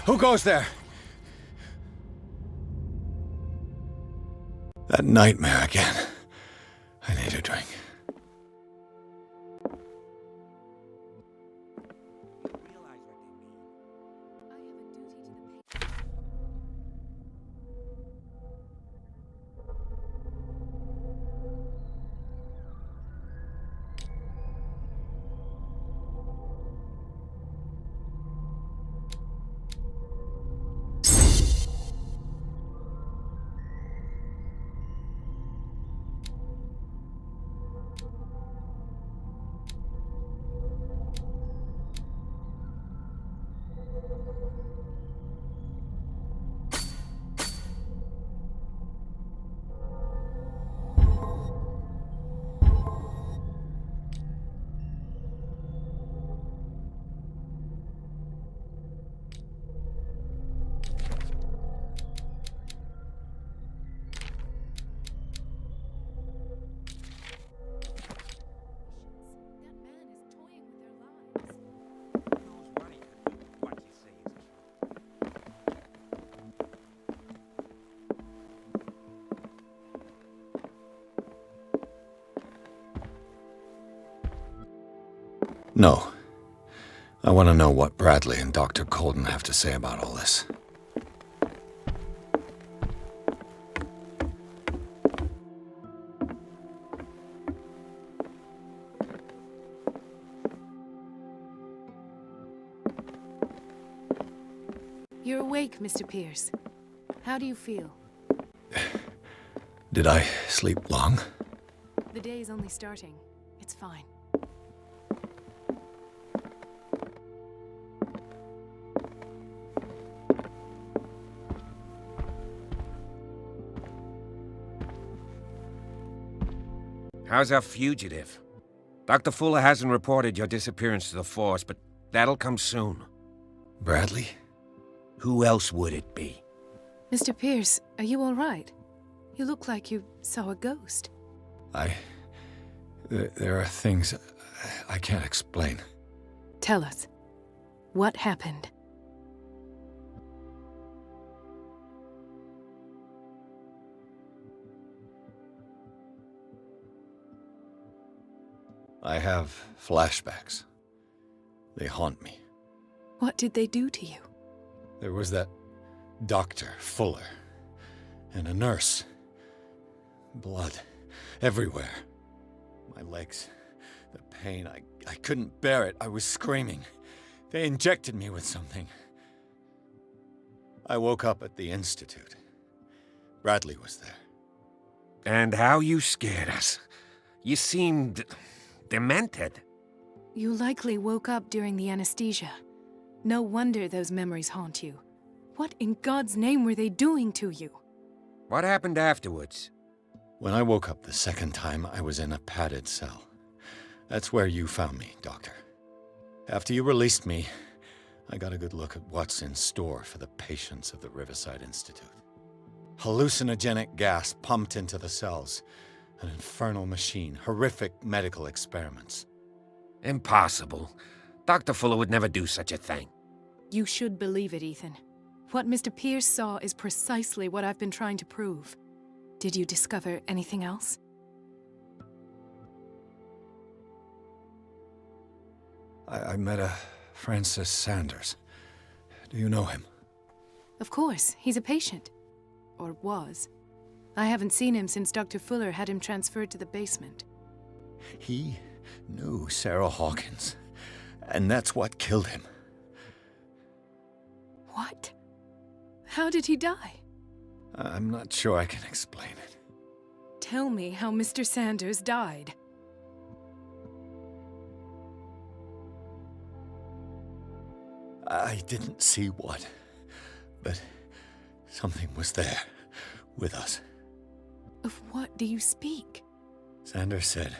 Who goes there? That nightmare again. I need a drink. No. I want to know what Bradley and Dr. Colden have to say about all this. You're awake, Mr. Pierce. How do you feel? Did I sleep long? The day's only starting. It's fine. How's our fugitive? Dr. Fuller hasn't reported your disappearance to the force, but that'll come soon. Bradley? Who else would it be? Mr. Pierce, are you all right? You look like you saw a ghost. There are things I can't explain. Tell us. What happened? I have flashbacks. They haunt me. What did they do to you? There was that Dr. Fuller and a nurse. Blood everywhere. My legs, the pain, I couldn't bear it. I was screaming. They injected me with something. I woke up at the Institute. Bradley was there. And how you scared us. You seemed demented. You likely woke up during the anesthesia. No wonder those memories haunt you. What in God's name were they doing to you? What happened afterwards? When I woke up the second time, I was in a padded cell. That's where you found me, Doctor. After you released me, I got a good look at what's in store for the patients of the Riverside Institute. Hallucinogenic gas pumped into the cells. An infernal machine, horrific medical experiments. Impossible. Dr. Fuller would never do such a thing. You should believe it, Ethan. What Mr. Pierce saw is precisely what I've been trying to prove. Did you discover anything else? I met a Francis Sanders. Do you know him? Of course, he's a patient. Or was. I haven't seen him since Dr. Fuller had him transferred to the basement. He knew Sarah Hawkins, and that's what killed him. What? How did he die? I'm not sure I can explain it. Tell me how Mr. Sanders died. I didn't see what, but something was there, with us. Of what do you speak? Sanders said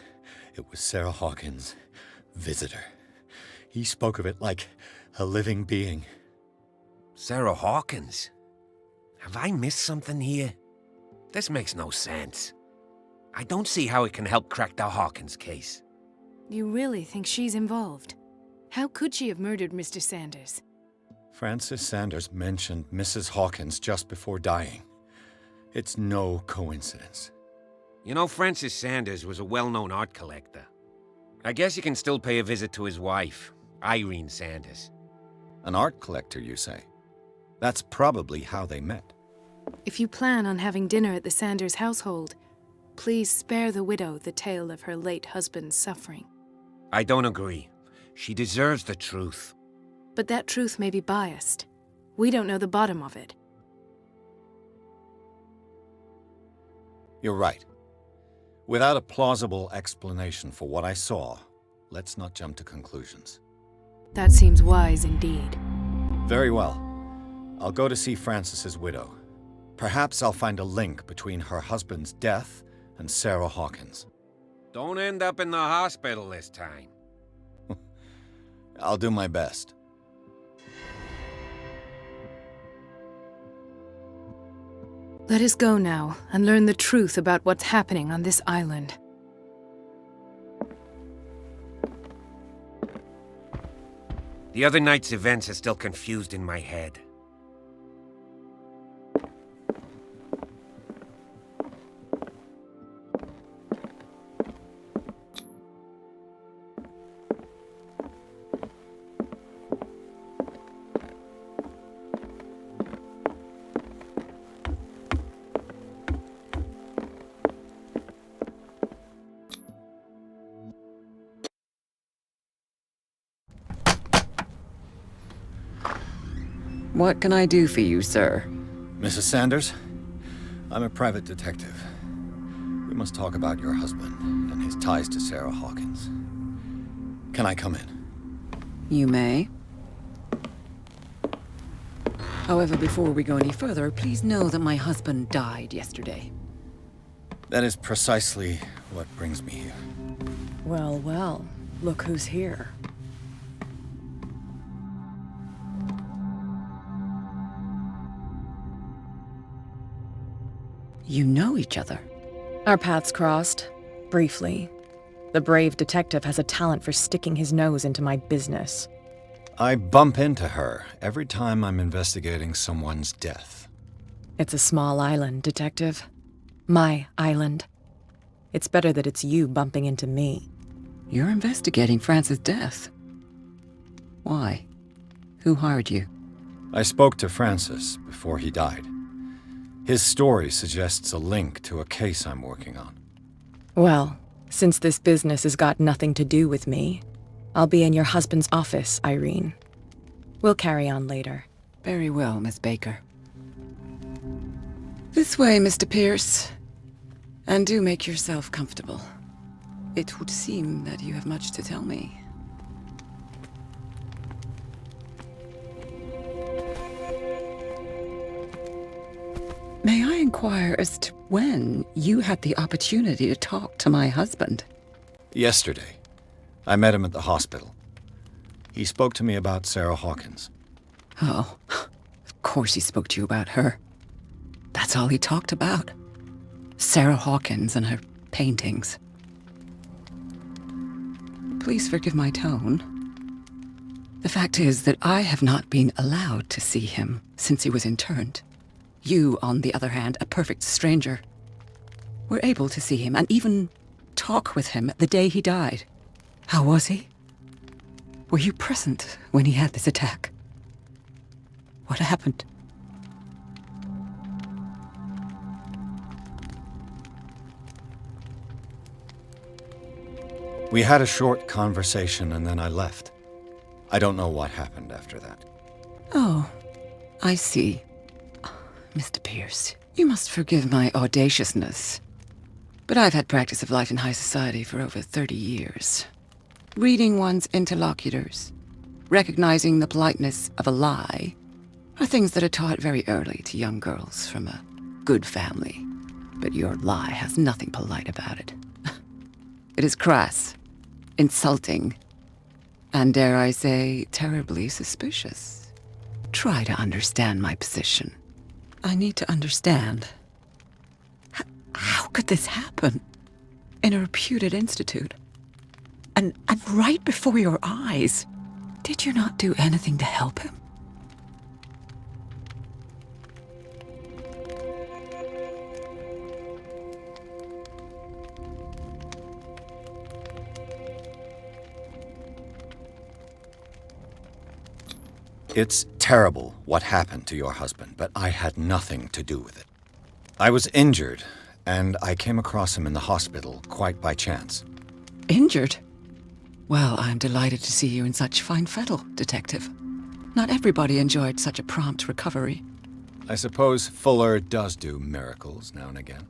it was Sarah Hawkins' visitor. He spoke of it like a living being. Sarah Hawkins? Have I missed something here? This makes no sense. I don't see how it can help crack the Hawkins case. You really think she's involved? How could she have murdered Mr. Sanders? Francis Sanders mentioned Mrs. Hawkins just before dying. It's no coincidence. You know, Francis Sanders was a well-known art collector. I guess you can still pay a visit to his wife, Irene Sanders. An art collector, you say? That's probably how they met. If you plan on having dinner at the Sanders household, please spare the widow the tale of her late husband's suffering. I don't agree. She deserves the truth. But that truth may be biased. We don't know the bottom of it. You're right. Without a plausible explanation for what I saw, let's not jump to conclusions. That seems wise indeed. Very well. I'll go to see Francis's widow. Perhaps I'll find a link between her husband's death and Sarah Hawkins. Don't end up in the hospital this time. I'll do my best. Let us go now and learn the truth about what's happening on this island. The other night's events are still confused in my head. What can I do for you, sir? Mrs. Sanders, I'm a private detective. We must talk about your husband and his ties to Sarah Hawkins. Can I come in? You may. However, before we go any further, please know that my husband died yesterday. That is precisely what brings me here. Well, well, look who's here. You know each other. Our paths crossed, briefly. The brave detective has a talent for sticking his nose into my business. I bump into her every time I'm investigating someone's death. It's a small island, detective. My island. It's better that it's you bumping into me. You're investigating Francis' death. Why? Who hired you? I spoke to Francis before he died. His story suggests a link to a case I'm working on. Well, since this business has got nothing to do with me, I'll be in your husband's office, Irene. We'll carry on later. Very well, Miss Baker. This way, Mr. Pierce. And do make yourself comfortable. It would seem that you have much to tell me. May I inquire as to when you had the opportunity to talk to my husband? Yesterday, I met him at the hospital. He spoke to me about Sarah Hawkins. Oh, of course he spoke to you about her. That's all he talked about. Sarah Hawkins and her paintings. Please forgive my tone. The fact is that I have not been allowed to see him since he was interned. You, on the other hand, a perfect stranger, were able to see him and even talk with him the day he died. How was he? Were you present when he had this attack? What happened? We had a short conversation and then I left. I don't know what happened after that. Oh, I see. Mr. Pierce, you must forgive my audaciousness, but I've had practice of life in high society for over 30 years. Reading one's interlocutors, recognizing the politeness of a lie, are things that are taught very early to young girls from a good family. But your lie has nothing polite about it. It is crass, insulting, and dare I say, terribly suspicious. Try to understand my position. I need to understand. How could this happen? In a reputed institute? And right before your eyes? Did you not do anything to help him? It's terrible what happened to your husband, but I had nothing to do with it. I was injured, and I came across him in the hospital quite by chance. Injured? Well, I'm delighted to see you in such fine fettle, Detective. Not everybody enjoyed such a prompt recovery. I suppose Fuller does do miracles now and again.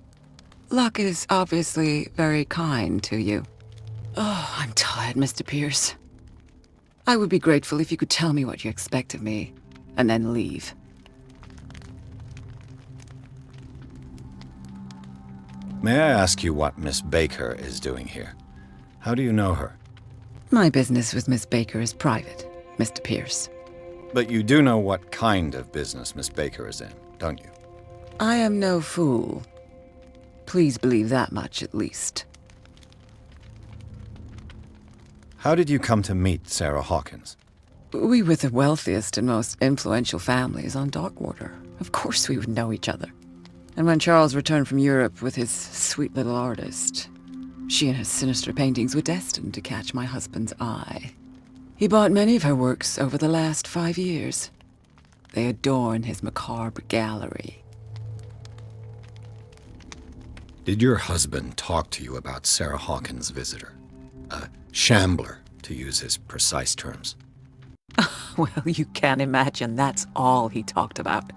Luck is obviously very kind to you. Oh, I'm tired, Mr. Pierce. I would be grateful if you could tell me what you expect of me, and then leave. May I ask you what Miss Baker is doing here? How do you know her? My business with Miss Baker is private, Mr. Pierce. But you do know what kind of business Miss Baker is in, don't you? I am no fool. Please believe that much, at least. How did you come to meet Sarah Hawkins? We were the wealthiest and most influential families on Darkwater. Of course we would know each other. And when Charles returned from Europe with his sweet little artist, she and her sinister paintings were destined to catch my husband's eye. He bought many of her works over the last 5 years. They adorn his macabre gallery. Did your husband talk to you about Sarah Hawkins' visitor? A Shambler, to use his precise terms. Well, you can imagine that's all he talked about.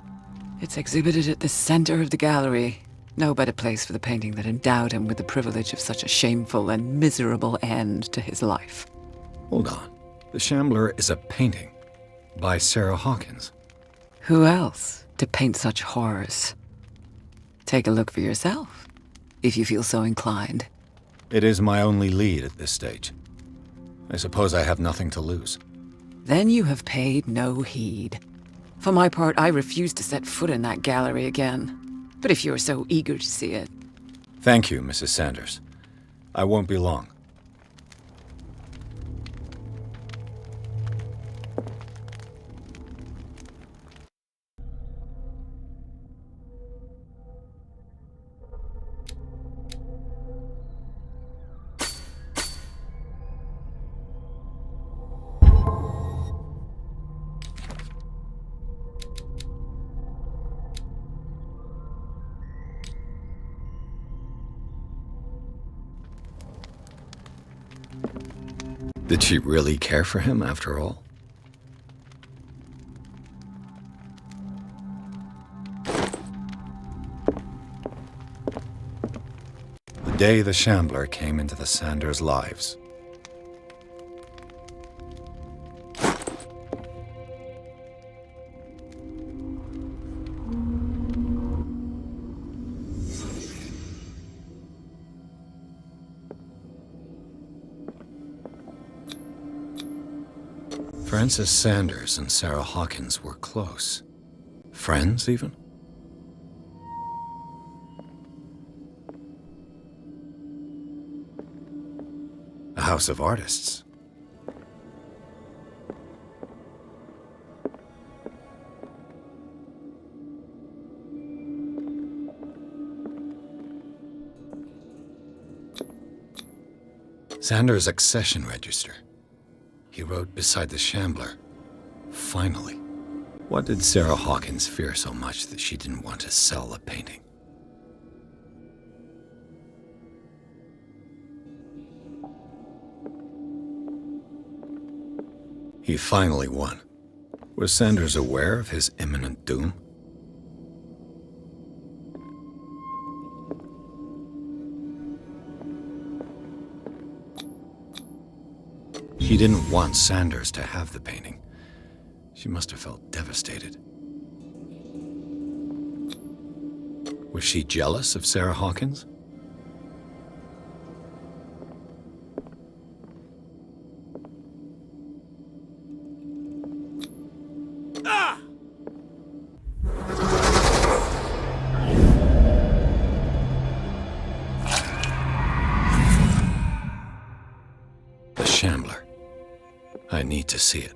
It's exhibited at the center of the gallery. No better place for the painting that endowed him with the privilege of such a shameful and miserable end to his life. Hold on. The Shambler is a painting by Sarah Hawkins. Who else to paint such horrors? Take a look for yourself, if you feel so inclined. It is my only lead at this stage. I suppose I have nothing to lose. Then you have paid no heed. For my part, I refuse to set foot in that gallery again. But if you're so eager to see it... Thank you, Mrs. Sanders. I won't be long. Did she really care for him after all? The day the Shambler came into the Sanders' lives. Francis Sanders and Sarah Hawkins were close. Friends, even? A house of artists. Sanders' accession register. He wrote beside the Shambler, "Finally." What did Sarah Hawkins fear so much that she didn't want to sell the painting? He finally won. Was Sanders aware of his imminent doom? She didn't want Sanders to have the painting. She must have felt devastated. Was she jealous of Sarah Hawkins? The Shambler. I need to see it.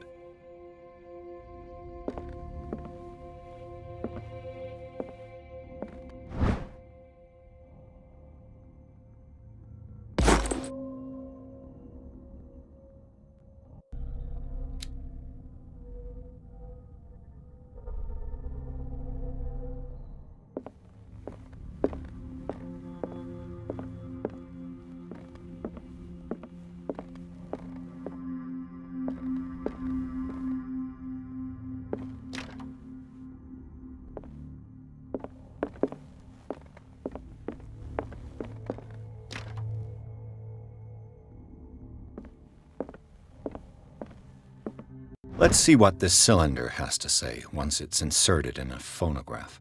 Let's see what this cylinder has to say once it's inserted in a phonograph.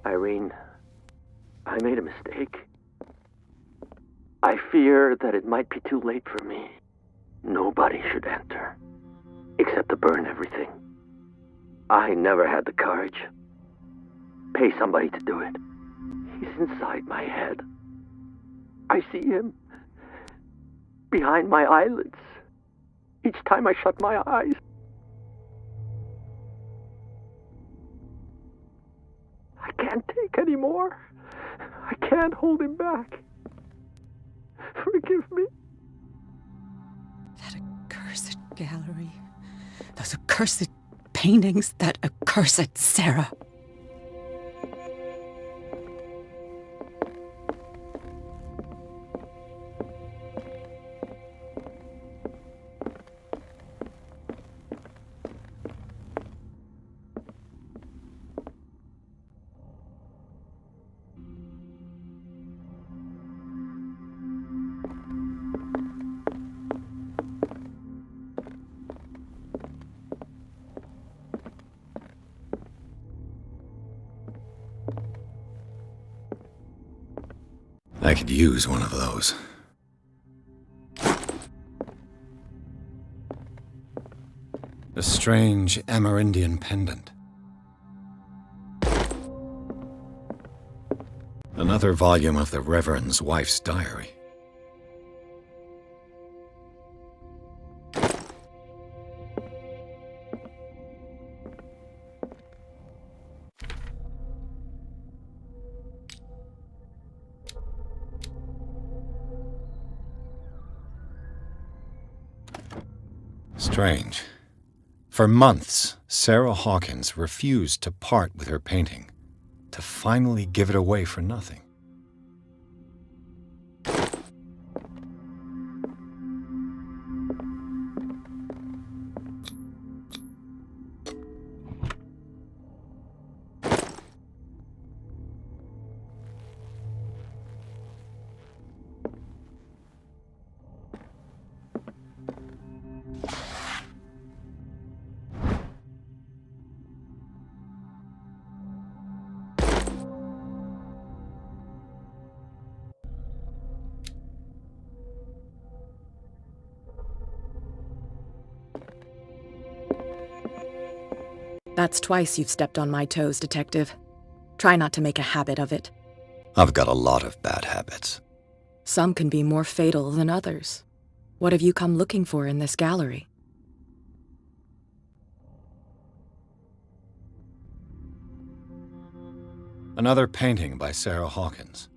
Irene, I made a mistake. I fear that it might be too late for me. Nobody should enter, except to burn everything. I never had the courage. Pay somebody to do it. He's inside my head. I see him behind my eyelids each time I shut my eyes. I can't take any more. I can't hold him back. Forgive me. That accursed gallery. Those accursed paintings. That accursed Sarah. I could use one of those. A strange Amerindian pendant. Another volume of the Reverend's wife's diary. Strange. For months, Sarah Hawkins refused to part with her painting, to finally give it away for nothing. That's twice you've stepped on my toes, Detective. Try not to make a habit of it. I've got a lot of bad habits. Some can be more fatal than others. What have you come looking for in this gallery? Another painting by Sarah Hawkins.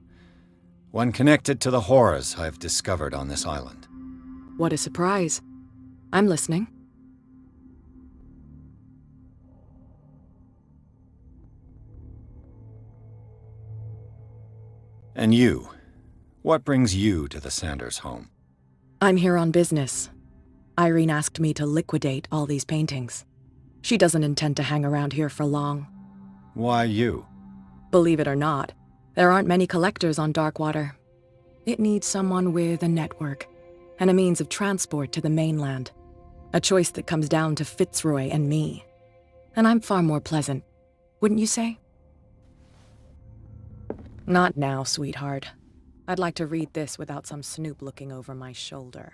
One connected to the horrors I've discovered on this island. What a surprise. I'm listening. And you? What brings you to the Sanders home? I'm here on business. Irene asked me to liquidate all these paintings. She doesn't intend to hang around here for long. Why you? Believe it or not, there aren't many collectors on Darkwater. It needs someone with a network and a means of transport to the mainland. A choice that comes down to Fitzroy and me. And I'm far more pleasant, wouldn't you say? Not now, sweetheart. I'd like to read this without some snoop looking over my shoulder.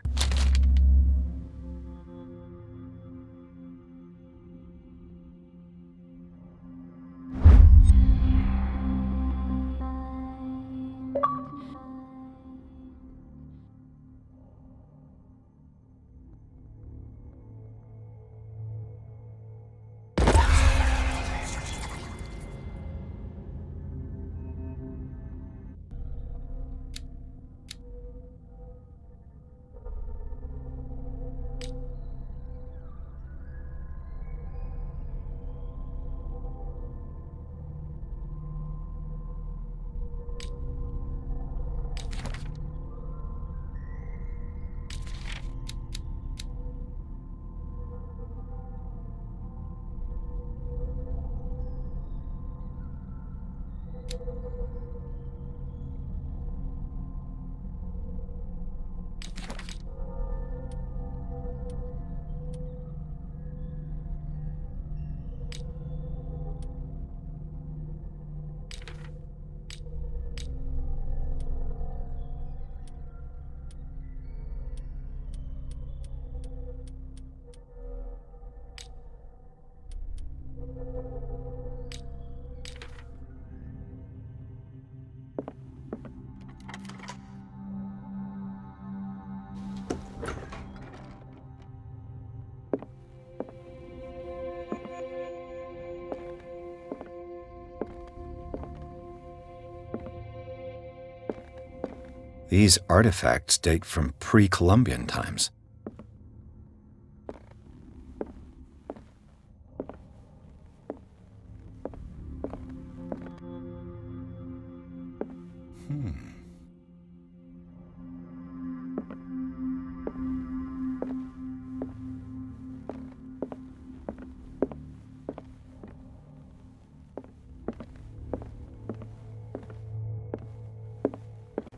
These artifacts date from pre-Columbian times.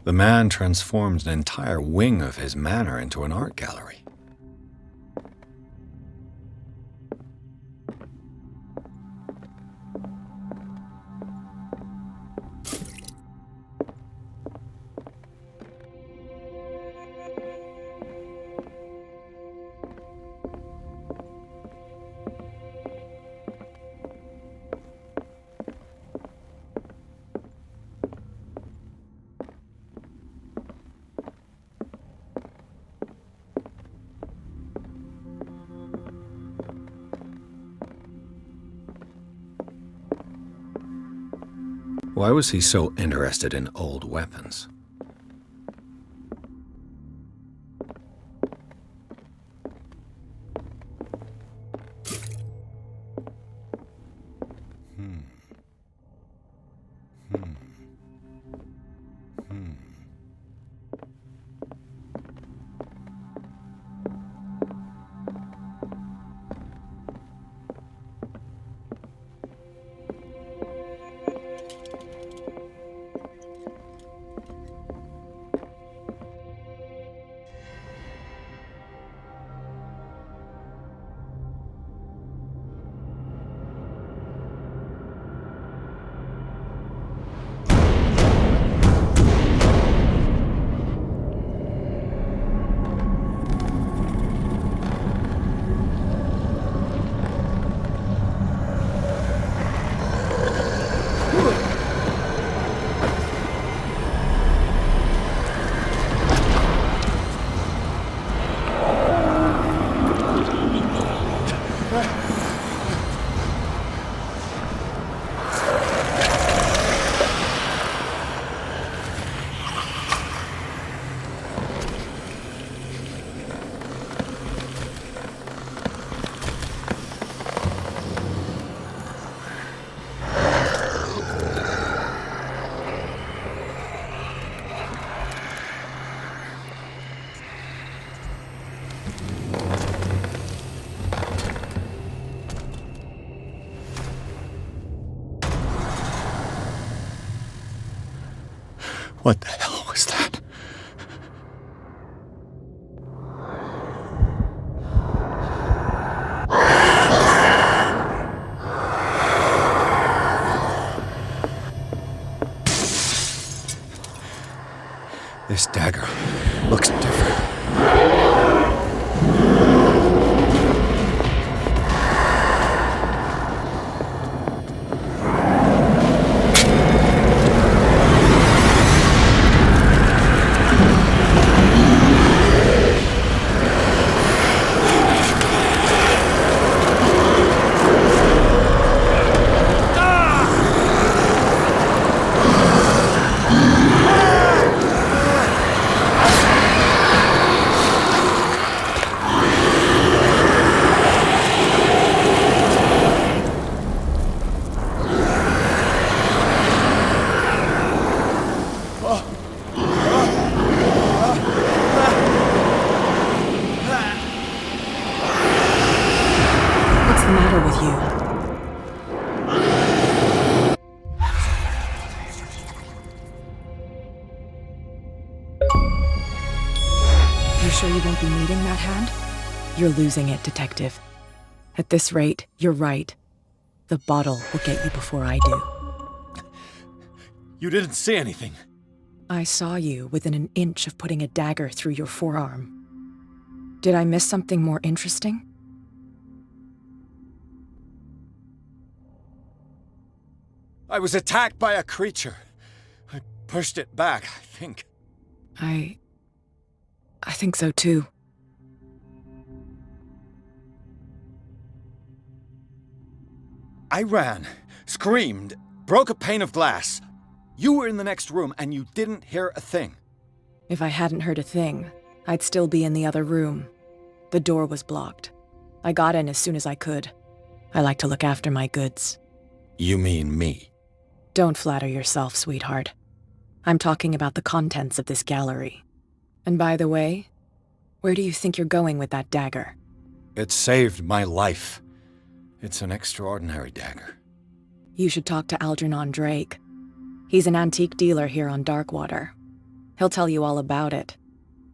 The man transformed an entire wing of his manor into an art gallery. Why was he so interested in old weapons? What the hell was that? This dagger looks different. What's the matter with you? You sure you won't be needing that hand? You're losing it, Detective. At this rate, you're right. The bottle will get you before I do. You didn't see anything. I saw you within an inch of putting a dagger through your forearm. Did I miss something more interesting? I was attacked by a creature. I pushed it back, I think. I think so too. I ran, screamed, broke a pane of glass. You were in the next room and you didn't hear a thing. If I hadn't heard a thing, I'd still be in the other room. The door was blocked. I got in as soon as I could. I like to look after my goods. You mean me? Don't flatter yourself, sweetheart. I'm talking about the contents of this gallery. And by the way, where do you think you're going with that dagger? It saved my life. It's an extraordinary dagger. You should talk to Algernon Drake. He's an antique dealer here on Darkwater. He'll tell you all about it.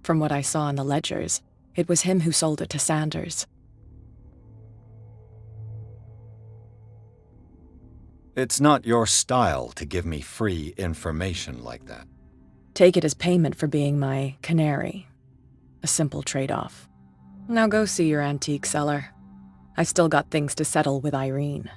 From what I saw in the ledgers, it was him who sold it to Sanders. It's not your style to give me free information like that. Take it as payment for being my canary. A simple trade-off. Now go see your antique seller. I've still got things to settle with Irene.